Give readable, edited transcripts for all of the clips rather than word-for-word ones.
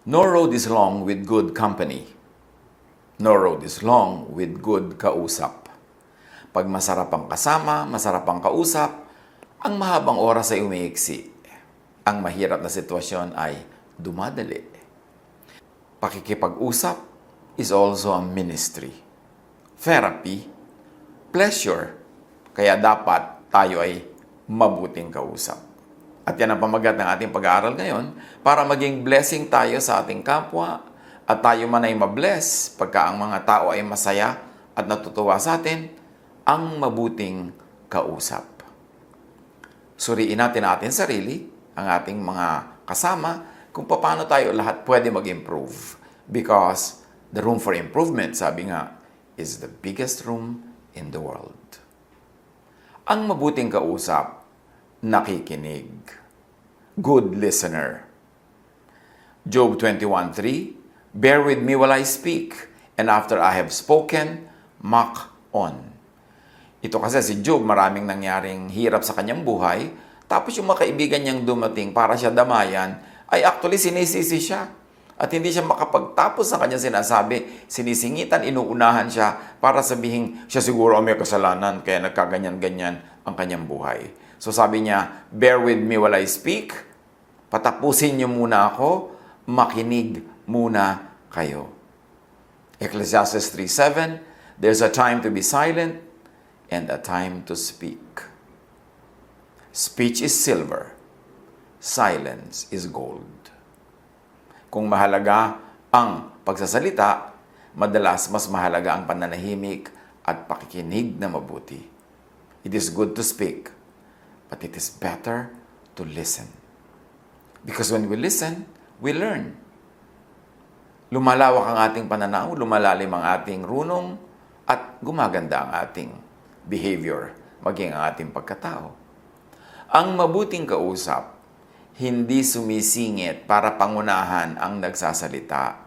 No road is long with good company. No road is long with good kausap. Pag masarap ang kasama, masarap ang kausap, ang mahabang oras ay umiiksi. Ang mahirap na sitwasyon ay dumadali. Pakikipag-usap is also a ministry. Therapy, pleasure. Kaya dapat tayo ay mabuting kausap. At yan ang pamagat ng ating pag-aaral ngayon para maging blessing tayo sa ating kapwa at tayo man ay mabless pagka ang mga tao ay masaya at natutuwa sa atin, ang mabuting kausap. Suriin natin ang ating sarili, ang ating mga kasama, kung paano tayo lahat pwede mag-improve. Because the room for improvement, sabi nga, is the biggest room in the world. Ang mabuting kausap, nakikinig. Good listener. Job 21:3, bear with me while I speak, and after I have spoken, mock on. Ito kasi si Job, maraming nangyaring hirap sa kanyang buhay, tapos yung mga kaibigan niyang dumating para siya damayan, ay actually sinisisi siya. At hindi siya makapagtapos sa kanyang sinasabi, sinisingitan, inuunahan siya para sabihin siya siguro may kasalanan, kaya nagkaganyan-ganyan ang kanyang buhay. So sabi niya, bear with me while I speak, patapusin niyo muna ako, makinig muna kayo. Ecclesiastes 3:7, there's a time to be silent and a time to speak. Speech is silver, silence is gold. Kung mahalaga ang pagsasalita, madalas mas mahalaga ang pananahimik at pakikinig na mabuti. It is good to speak, but it is better to listen. Because when we listen, we learn. Lumalawak ang ating pananaw, lumalalim ang ating runong, at gumaganda ang ating behavior, maging ang ating pagkatao. Ang mabuting kausap, hindi sumisingit para pangunahan ang nagsasalita.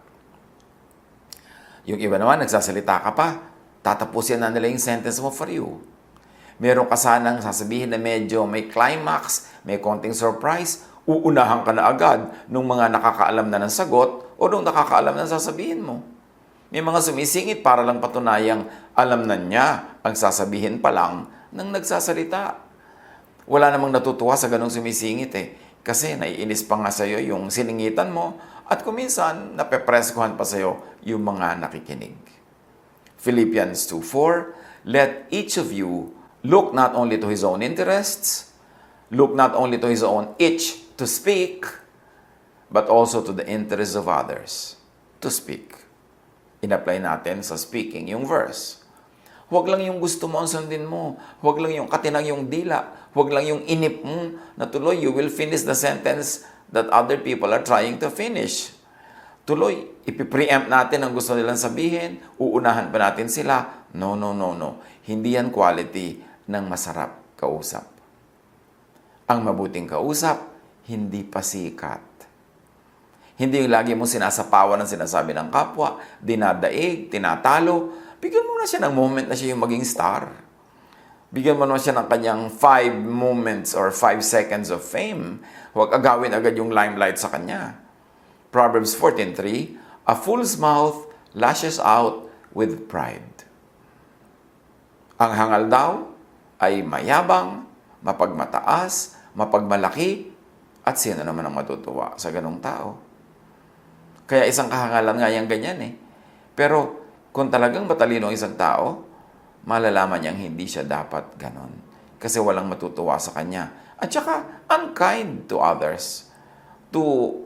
Yung iba naman, nagsasalita ka pa, tatapusin na nila yung sentence mo for you. Meron ka sanang sasabihin na medyo may climax, may konting surprise, uunahan ka na agad nung mga nakakaalam na ng sagot o nung nakakaalam na sasabihin mo. May mga sumisingit para lang patunayang alam na niya ang sasabihin pa lang ng nagsasalita. Wala namang natutuwa sa ganong sumisingit kasi naiinis pa nga sa'yo yung siningitan mo at kuminsan napepreskuhan pa sa'yo yung mga nakikinig. Philippians 2:4, let each of you look not only to his own interests, look not only to his own itch to speak, but also to the interests of others to speak. In-apply natin sa speaking yung verse. Huwag lang yung gusto mo ang sundin mo. Huwag lang yung katinang yung dila. Huwag lang yung inip mo na tuloy, you will finish the sentence that other people are trying to finish. Tuloy, ipipreempt natin ang gusto nilang sabihin, uunahan pa natin sila. No. Hindi yan quality ng masarap kausap. Ang mabuting kausap, hindi pasikat. Hindi yung lagi mo sinasapawan ng sinasabi ng kapwa, dinadaig, tinatalo. Bigyan mo na siya ng moment na siya yung maging star. Bigyan mo na siya ng kanyang 5 moments or 5 seconds of fame. Huwag agawin agad yung limelight sa kanya. Proverbs 14:3, a fool's mouth lashes out with pride. Ang hangal daw ay mayabang, mapagmataas, mapagmalaki, at sino naman ang matutuwa sa ganong tao? Kaya isang kahangalan nga yung ganyan Pero kung talagang matalino ang isang tao, malalaman niyang hindi siya dapat ganon. Kasi walang matutuwa sa kanya. At saka, unkind to others. To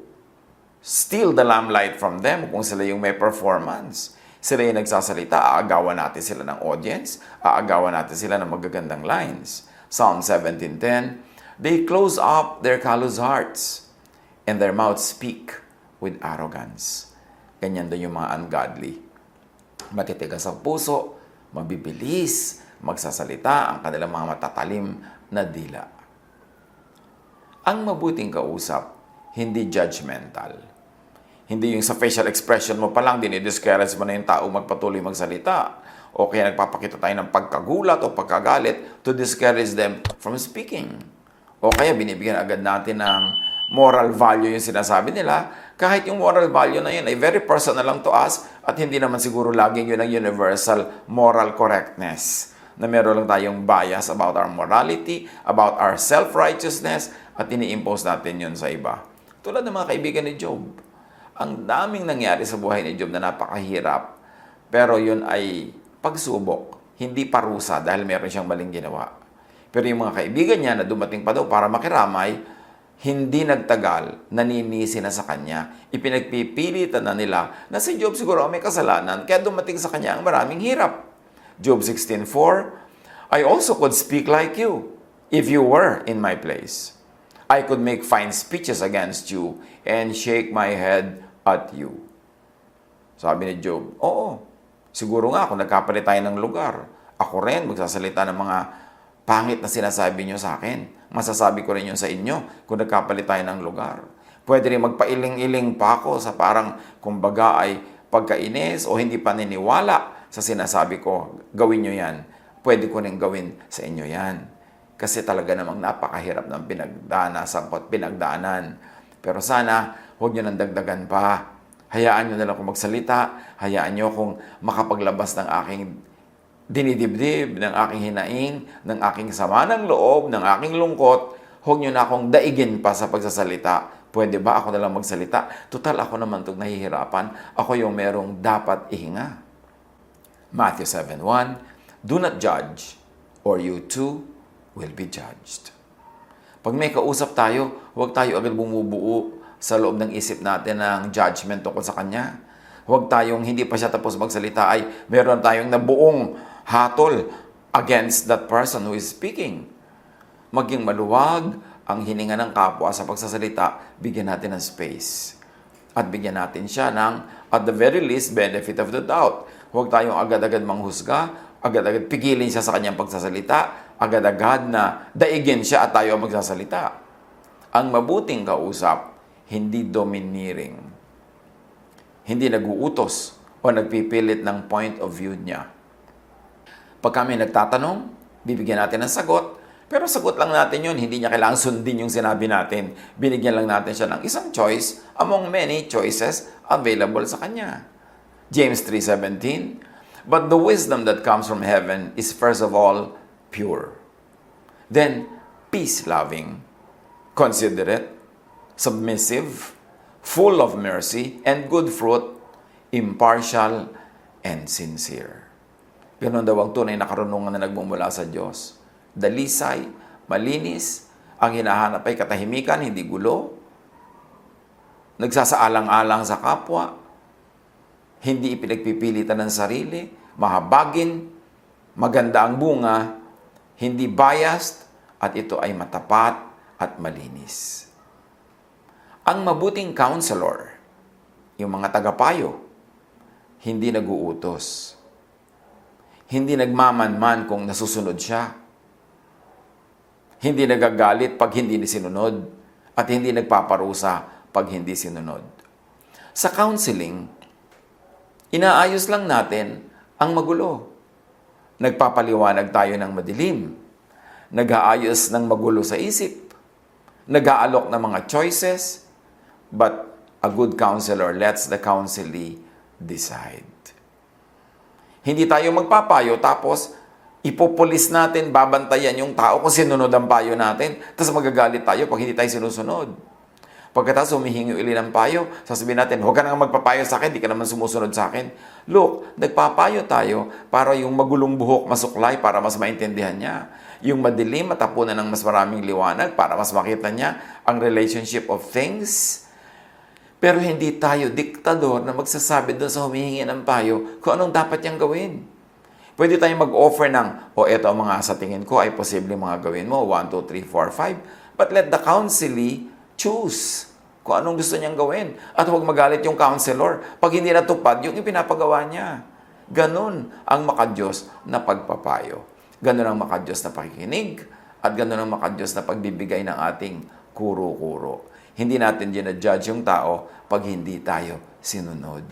steal the limelight from them kung sila yung may performance. Sila yung nagsasalita, aagawan natin sila ng audience, aagawan natin sila ng magagandang lines. Psalm 17:10, they close up their callous hearts, and their mouths speak with arrogance. Ganyan din yung mga ungodly. Matitigas ang puso, mabibilis, magsasalita ang kanilang mga matatalim na dila. Ang mabuting kausap, hindi judgmental. Hindi yung sa facial expression mo pa lang, dinidiscourage mo na yung tao magpatuloy magsalita. O kaya nagpapakita tayo ng pagkagulat o pagkagalit to discourage them from speaking. O kaya binibigyan agad natin ng moral value yung sinasabi nila, kahit yung moral value na yun ay very personal lang to us at hindi naman siguro laging yun ang universal moral correctness na meron lang tayong bias about our morality, about our self-righteousness at ini-impose natin yun sa iba. Tulad ng mga kaibigan ni Job. Ang daming nangyari sa buhay ni Job na napakahirap, pero yun ay pagsubok, hindi parusa dahil meron siyang maling ginawa. Pero yung mga kaibigan niya na dumating pa daw para makiramay, hindi nagtagal, naninisi na sa kanya. Ipinagpipilitan na nila na si Job siguro may kasalanan, kaya dumating sa kanya ang maraming hirap. Job 16:4, I also could speak like you, if you were in my place. I could make fine speeches against you and shake my head at you. Sabi ni Job, oo, siguro nga kung nagkapalit tayo ng lugar, ako rin magsasalita ng mga pangit na sinasabi nyo sa akin. Masasabi ko rin yun sa inyo kung nagkapalit tayo ng lugar. Pwede rin magpailing-iling pa ako sa parang kumbaga ay pagkainis o hindi paniniwala sa sinasabi ko, gawin nyo yan. Pwede ko rin gawin sa inyo yan. Kasi talaga namang napakahirap ng pinagdaanan. Pero sana, huwag nyo nang dagdagan pa. Hayaan nyo na lang kung magsalita. Hayaan nyo kung makapaglabas ng aking dinidibdib, ng aking hinaing, ng aking sama ng loob, ng aking lungkot. Huwag nyo na akong daigin pa sa pagsasalita. Pwede ba ako na lang magsalita? Total, ako naman itong nahihirapan. Ako yung merong dapat ihinga. Matthew 7:1, do not judge, or you too will be judged. Pag may kausap tayo, huwag tayo agad bumubuo sa loob ng isip natin ng judgment tungkol sa kanya. Huwag tayong hindi pa siya tapos magsalita ay meron tayong nabuong hatol against that person who is speaking. Maging maluwag ang hininga ng kapwa sa pagsasalita, bigyan natin ng space. At bigyan natin siya ng, at the very least, benefit of the doubt. Huwag tayong agad-agad manghusga, agad-agad pigilin siya sa kanyang pagsasalita, agad-agad na daigin siya at tayo magsasalita. Ang mabuting kausap, hindi domineering. Hindi naguutos o nagpipilit ng point of view niya. Pag kami nagtatanong, bibigyan natin ng sagot, pero sagot lang natin yun, hindi niya kailangang sundin yung sinabi natin. Binigyan lang natin siya ng isang choice among many choices available sa kanya. James 3:17, but the wisdom that comes from heaven is first of all pure. Then, peace-loving, considerate, submissive, full of mercy and good fruit, impartial and sincere. Ganun daw ang tunay na karunungan na nagmumula sa Diyos. Dalisay, malinis, ang hinahanap ay katahimikan, hindi gulo, nagsasaalang-alang sa kapwa, hindi ipinagpipilitan ng sarili, mahabagin, maganda ang bunga, hindi biased, at ito ay matapat at malinis. Ang mabuting counselor, yung mga tagapayo, hindi naguutos. Hindi nagmamanman kung nasusunod siya. Hindi nagagalit pag hindi sinunod at hindi nagpaparusa pag hindi sinunod. Sa counseling, inaayos lang natin ang magulo. Nagpapaliwanag tayo ng madilim. Nag-aayos ng magulo sa isip. Nag-aalok ng mga choices. But a good counselor lets the counselee decide. Hindi tayo magpapayo tapos ipopulis natin, babantayan yung tao kung sinunod ang payo natin. Tapos magagalit tayo pag hindi tayo sinusunod. Pagkatapos humihingi uli ng payo, sasabihin natin, huwag ka nang magpapayo sa akin, di ka naman sumusunod sa akin. Look, nagpapayo tayo para yung magulong buhok masuklay para mas maintindihan niya. Yung madilim, matapunan ng mas maraming liwanag para mas makita niya ang relationship of things. Pero hindi tayo diktador na magsasabi doon sa humihingi ng payo kung anong dapat niyang gawin. Pwede tayong mag-offer ng, eto ang mga sa tingin ko ay posible mga gawin mo, 1, 2, 3, 4, 5. But let the counselee choose kung anong gusto niyang gawin. At huwag magalit yung counselor pag hindi natupad yung ipinapagawa niya. Ganon ang makadiyos na pagpapayo. Ganon ang makadiyos na pakikinig. At ganon ang makadiyos na pagbibigay ng ating kuro-kuro. Hindi natin ginajudge yung tao pag hindi tayo sinunod.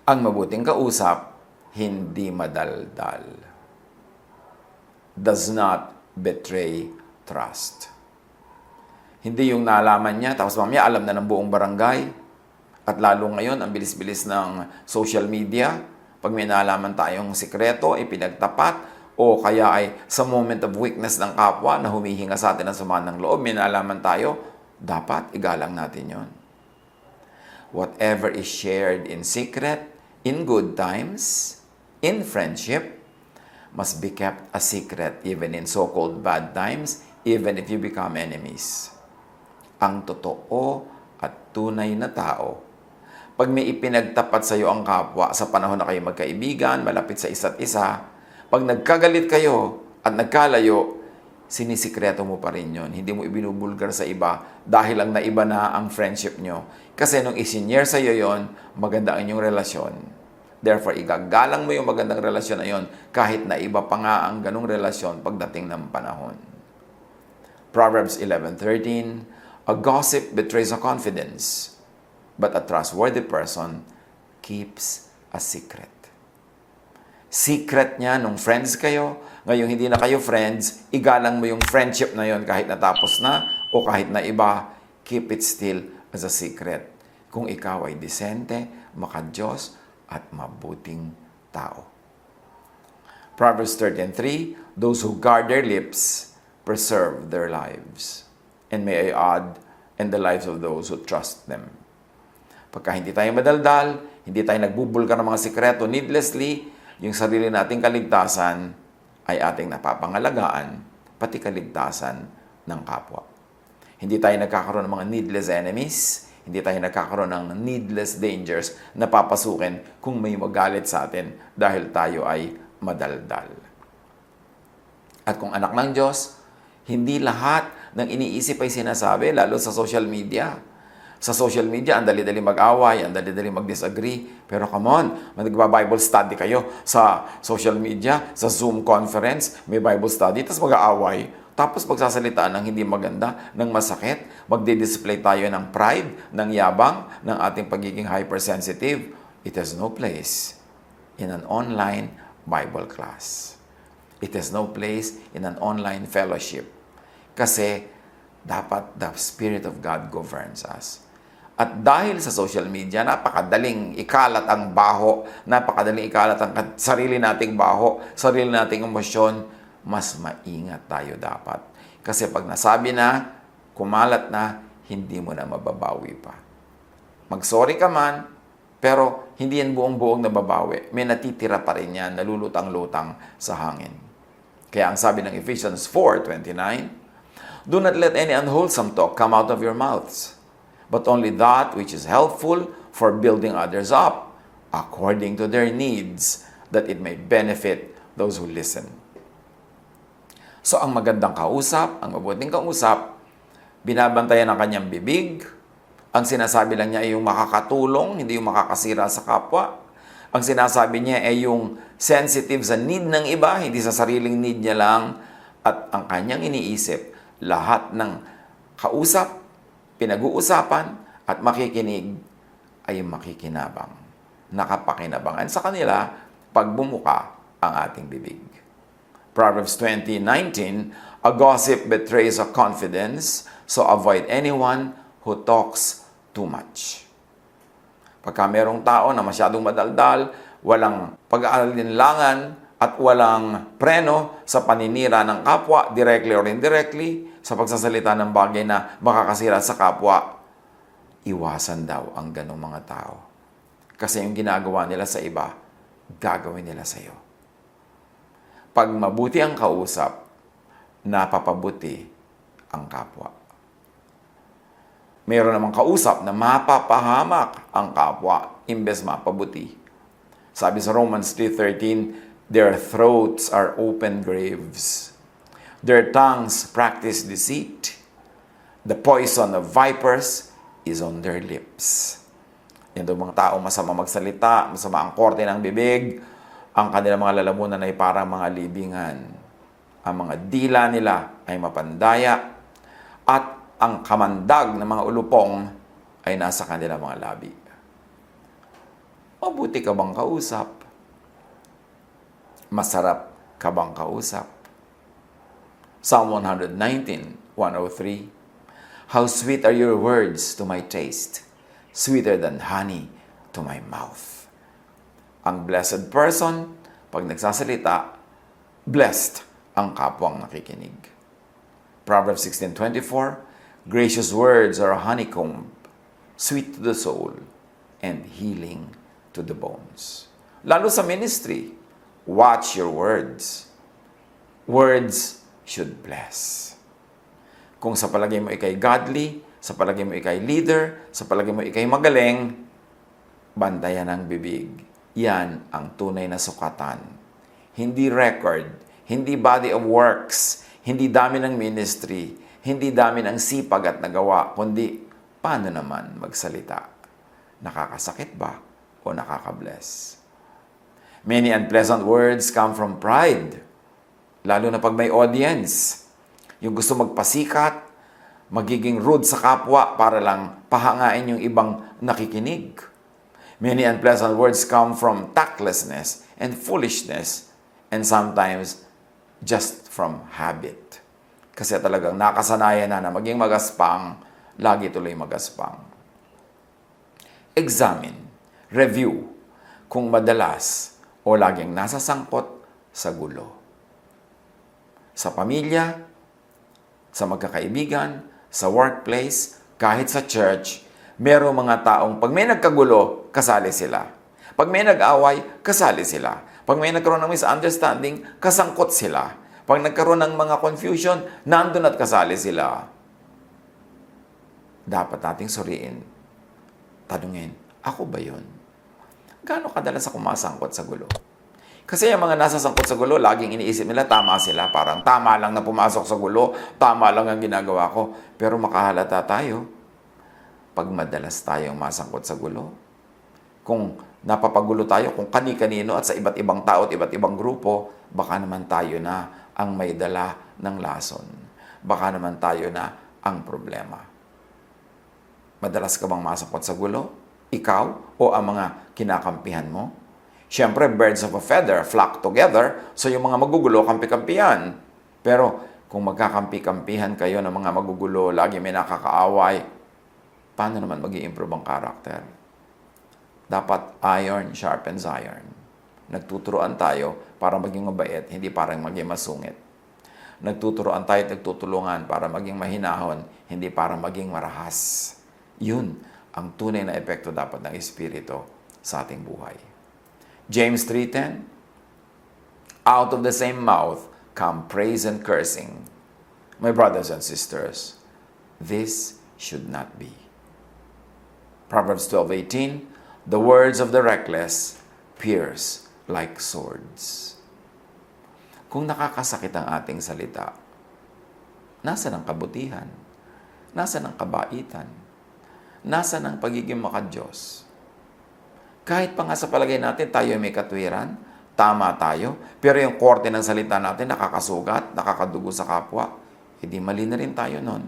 Ang mabuting kausap, hindi madaldal. Does not betray trust. Hindi yung nalaman niya, tapos mamaya alam na ng buong barangay. At lalo ngayon, ang bilis-bilis ng social media. Pag may nalaman tayong sikreto, ipinagtapat, o kaya ay sa moment of weakness ng kapwa na humihinga sa atin ng sama ng loob, may nalaman tayo, dapat igalang natin yon. Whatever is shared in secret, in good times, in friendship, must be kept a secret even in so-called bad times, even if you become enemies. Ang totoo at tunay na tao, pag may ipinagtapat sa iyo ang kapwa sa panahon na kayo magkaibigan, malapit sa isa't isa, pag nagkagalit kayo at nagkalayo, sinisikreto mo pa rin yun. Hindi mo ibinubulgar sa iba dahil lang naiba na ang friendship nyo. Kasi nung isinyer sa iyo yon, maganda ang inyong relasyon. Therefore, igagalang mo yung magandang relasyon na yon kahit na iba pa nga ang ganong relasyon pagdating ng panahon. Proverbs 11:13, a gossip betrays a confidence, but a trustworthy person keeps a secret. Secret niya nung friends kayo, ngayong hindi na kayo friends, igalang mo yung friendship na yon kahit natapos na o kahit na iba, keep it still as a secret. Kung ikaw ay disente, makadiyos, at mabuting tao. Proverbs 13:3, those who guard their lips preserve their lives. And may I add, and the lives of those who trust them. Pagka hindi tayo madaldal, hindi tayo nagbubulgar ng mga sikreto needlessly, yung sarili nating kaligtasan ay ating napapangalagaan, pati kaligtasan ng kapwa. Hindi tayo nagkakaroon ng mga needless enemies, hindi tayo nagkakaroon ng needless dangers na papasukin kung may magalit sa atin dahil tayo ay madaldal. At kung anak ng Diyos, hindi lahat ng iniisip ay sinasabi, lalo sa social media. Sa social media, ang dali-dali mag-away, ang dali-dali mag-disagree. Pero come on, nagba-Bible study kayo sa social media, sa Zoom conference, may Bible study, tapos mag-aaway. Tapos pagsasalitaan ng hindi maganda, ng masakit, magdi-display tayo ng pride, ng yabang, ng ating pagiging hypersensitive. It has no place in an online Bible class. It has no place in an online fellowship. Kasi dapat the Spirit of God governs us. At dahil sa social media, napakadaling ikalat ang baho, napakadaling ikalat ang sarili nating baho, sarili nating emosyon, mas maingat tayo dapat. Kasi pag nasabi na, kumalat na, hindi mo na mababawi pa. Mag-sorry ka man, pero hindi yan buong-buong nababawi. May natitira pa rin yan, nalulutang-lutang sa hangin. Kaya ang sabi ng Ephesians 4:29, do not let any unwholesome talk come out of your mouths, but only that which is helpful for building others up, according to their needs, that it may benefit those who listen. So, ang magandang kausap, ang mabuting kausap, binabantayan ang kanyang bibig, ang sinasabi lang niya ay yung makakatulong, hindi yung makakasira sa kapwa. Ang sinasabi niya ay yung sensitive sa need ng iba, hindi sa sariling need niya lang, at ang kanyang iniisip, lahat ng kausap, pinag-uusapan, at makikinig ay makikinabang. Nakapakinabangan sa kanila pag bumuka ang ating bibig. Proverbs 20:19, a gossip betrays a confidence, so avoid anyone who talks too much. Pagka merong tao na masyadong madaldal, walang pag-aalinlangan, at walang preno sa paninira ng kapwa, directly or indirectly, sa pagsasalita ng bagay na makakasira sa kapwa, iwasan daw ang ganong mga tao. Kasi yung ginagawa nila sa iba, gagawin nila sa iyo. Pag mabuti ang kausap, napapabuti ang kapwa. Mayroon namang kausap na mapapahamak ang kapwa, imbes mapabuti. Sabi sa Romans 3:13, their throats are open graves. Their tongues practice deceit. The poison of vipers is on their lips. Yan daw mga tao masama magsalita, masama ang korte ng bibig, ang kanilang mga lalamunan ay parang mga libingan. Ang mga dila nila ay mapandaya, at ang kamandag ng mga ulupong ay nasa kanilang mga labi. Mabuti ka bang kausap? Masarap ka bang kausap? Psalm 119:103, How sweet are your words to my taste, sweeter than honey to my mouth. Ang blessed person, pag nagsasalita, blessed ang kapwang nakikinig. Proverbs 16:24, gracious words are a honeycomb, sweet to the soul, and healing to the bones. Lalo sa ministry, watch your words. Words should bless. Kung sa palagay mo ikay godly, sa palagay mo ikay leader, sa palagay mo ikay magaling, bantayan ang bibig. Yan ang tunay na sukatan. Hindi record, hindi body of works, hindi dami ng ministry, hindi dami ng sipag at nagawa, kundi paano naman magsalita. Nakakasakit ba o nakakabless? Many unpleasant words come from pride, lalo na pag may audience. Yung gusto magpasikat, magiging rude sa kapwa para lang pahangain yung ibang nakikinig. Many unpleasant words come from tactlessness and foolishness, and sometimes just from habit. Kasi talagang nakasanayan na maging magaspang, lagi tuloy magaspang. Examine, review, kung madalas o laging nasa sangkot sa gulo. Sa pamilya, sa magkakaibigan, sa workplace, kahit sa church, merong mga taong pag may nagkagulo, kasali sila. Pag may nag-away, kasali sila. Pag may nagkaroon ng misunderstanding, kasangkot sila. Pag nagkaroon ng mga confusion, nandun at kasali sila. Dapat nating suriin. Tanungin, ako ba yun? Gaano kadalas ako masangkot sa gulo? Kasi yung mga nasa sangkot sa gulo, laging iniisip nila, tama sila. Parang tama lang na pumasok sa gulo, tama lang ang ginagawa ko. Pero makahalata tayo pag madalas tayong masangkot sa gulo. Kung napapagulo tayo kung kani-kanino at sa iba't ibang tao at iba't ibang grupo, baka naman tayo na ang may dala ng lason. Baka naman tayo na ang problema. Madalas ka bang masangkot sa gulo? Ikaw o ang mga kinakampihan mo? Siyempre, birds of a feather flock together, so yung mga magugulo, kampi-kampihan. Pero kung magkakampi-kampihan kayo ng mga magugulo, lagi may nakakaaway, paano naman mag-i-improve ang karakter? Dapat iron sharpens iron. Nagtuturoan tayo para maging mabait, hindi para maging masungit. Nagtuturoan tayo at nagtutulungan para maging mahinahon, hindi para maging marahas. Yun ang tunay na epekto dapat ng Espiritu sa ating buhay. James 3:10, out of the same mouth come praise and cursing. My brothers and sisters, this should not be. Proverbs 12:18, the words of the reckless pierce like swords. Kung nakakasakit ang ating salita, nasaan ang kabutihan? Nasaan ang kabaitan? Nasaan ang pagiging makadiyos? Kahit pa nga sa palagay natin, tayo may katwiran, tama tayo, pero yung korte ng salita natin nakakasugat, nakakadugo sa kapwa, hindi mali na rin tayo nun.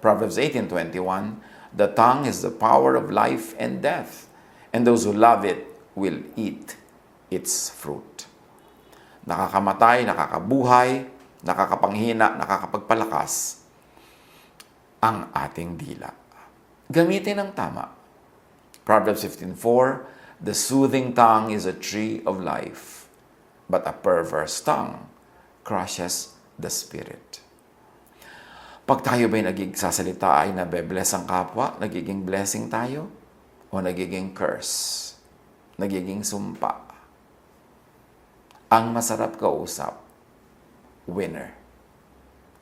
Proverbs 18:21, the tongue is the power of life and death, and those who love it will eat its fruit. Nakakamatay, nakakabuhay, nakakapanghina, nakakapagpalakas ang ating dila. Gamitin ang tama. Proverbs 15:4, the soothing tongue is a tree of life, but a perverse tongue crushes the spirit. Pag tayo ba'y nagsasalita ay nabe-bless ang kapwa, nagiging blessing tayo, o nagiging curse, nagiging sumpa? Ang masarap kausap, winner.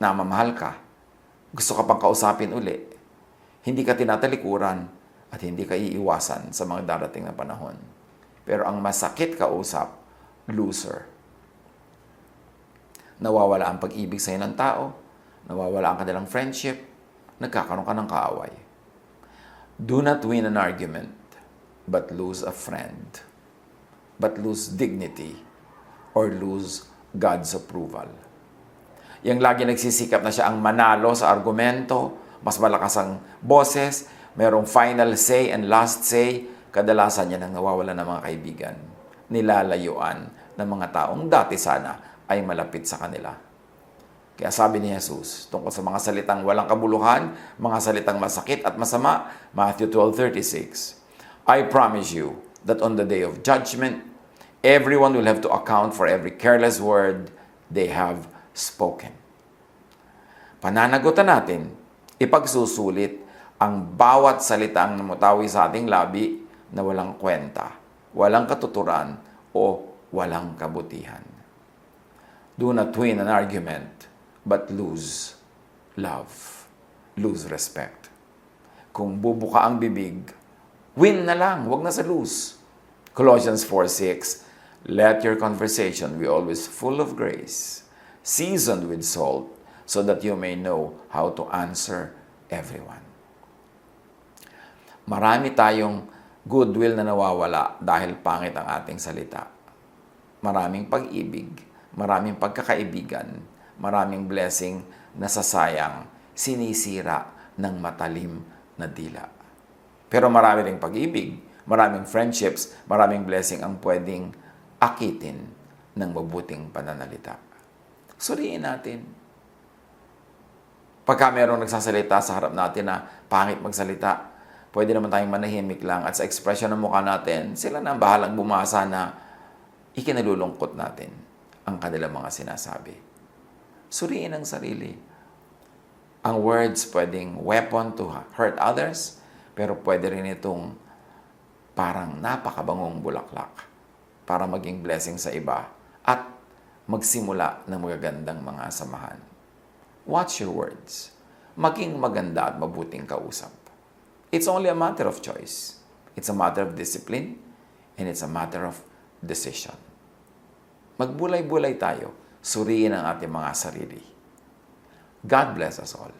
Namamahal ka, gusto ka pang kausapin uli, hindi ka tinatalikuran, at hindi ka iiwasan sa mga darating na panahon. Pero ang masakit kausap, loser. Nawawala ang pag-ibig sa'yo ng tao, nawawala ang kanilang friendship, nagkakaroon ka ng kaaway. Do not win an argument, but lose a friend. But lose dignity, or lose God's approval. Yang lagi nagsisikap na siya ang manalo sa argumento, mas malakas ang boses, merong final say and last say, kadalasan niya nang nawawala ng mga kaibigan. Nilalayuan ng mga taong dati sana ay malapit sa kanila. Kaya Kaya sabi ni Jesus, tungkol sa mga salitang walang kabuluhan, mga salitang masakit at masama, Matthew 12:36, I promise you that on the day of judgment, everyone will have to account for every careless word they have spoken. Pananagutan natin, ipagsusulit ang bawat salitang namutawi sa ating labi na walang kwenta, walang katuturan, o walang kabutihan. Do not win an argument, but lose love, lose respect. Kung bubuka ang bibig, win na lang, wag na sa lose. Colossians 4:6, let your conversation be always full of grace, seasoned with salt, so that you may know how to answer everyone. Marami tayong goodwill na nawawala dahil pangit ang ating salita. Maraming pag-ibig, maraming pagkakaibigan, maraming blessing na sasayang, sinisira ng matalim na dila. Pero marami ring pag-ibig, maraming friendships, maraming blessing ang pwedeng akitin ng mabuting pananalita. Suriin natin. Pagka mayroong nagsasalita sa harap natin na pangit magsalita, pwede naman tayong manahimik lang at sa ekspresyon ng mukha natin, sila na ang bahalang bumasa na ikinalulungkot natin ang kanilang mga sinasabi. Suriin ang sarili. Ang words pwedeng weapon to hurt others, pero pwede rin itong parang napakabangong bulaklak para maging blessing sa iba at magsimula ng magagandang mga samahan. Watch your words. Maging maganda at mabuting kausap. It's only a matter of choice. It's a matter of discipline and it's a matter of decision. Magbulay-bulay tayo. Suriin ang ating mga sarili. God bless us all.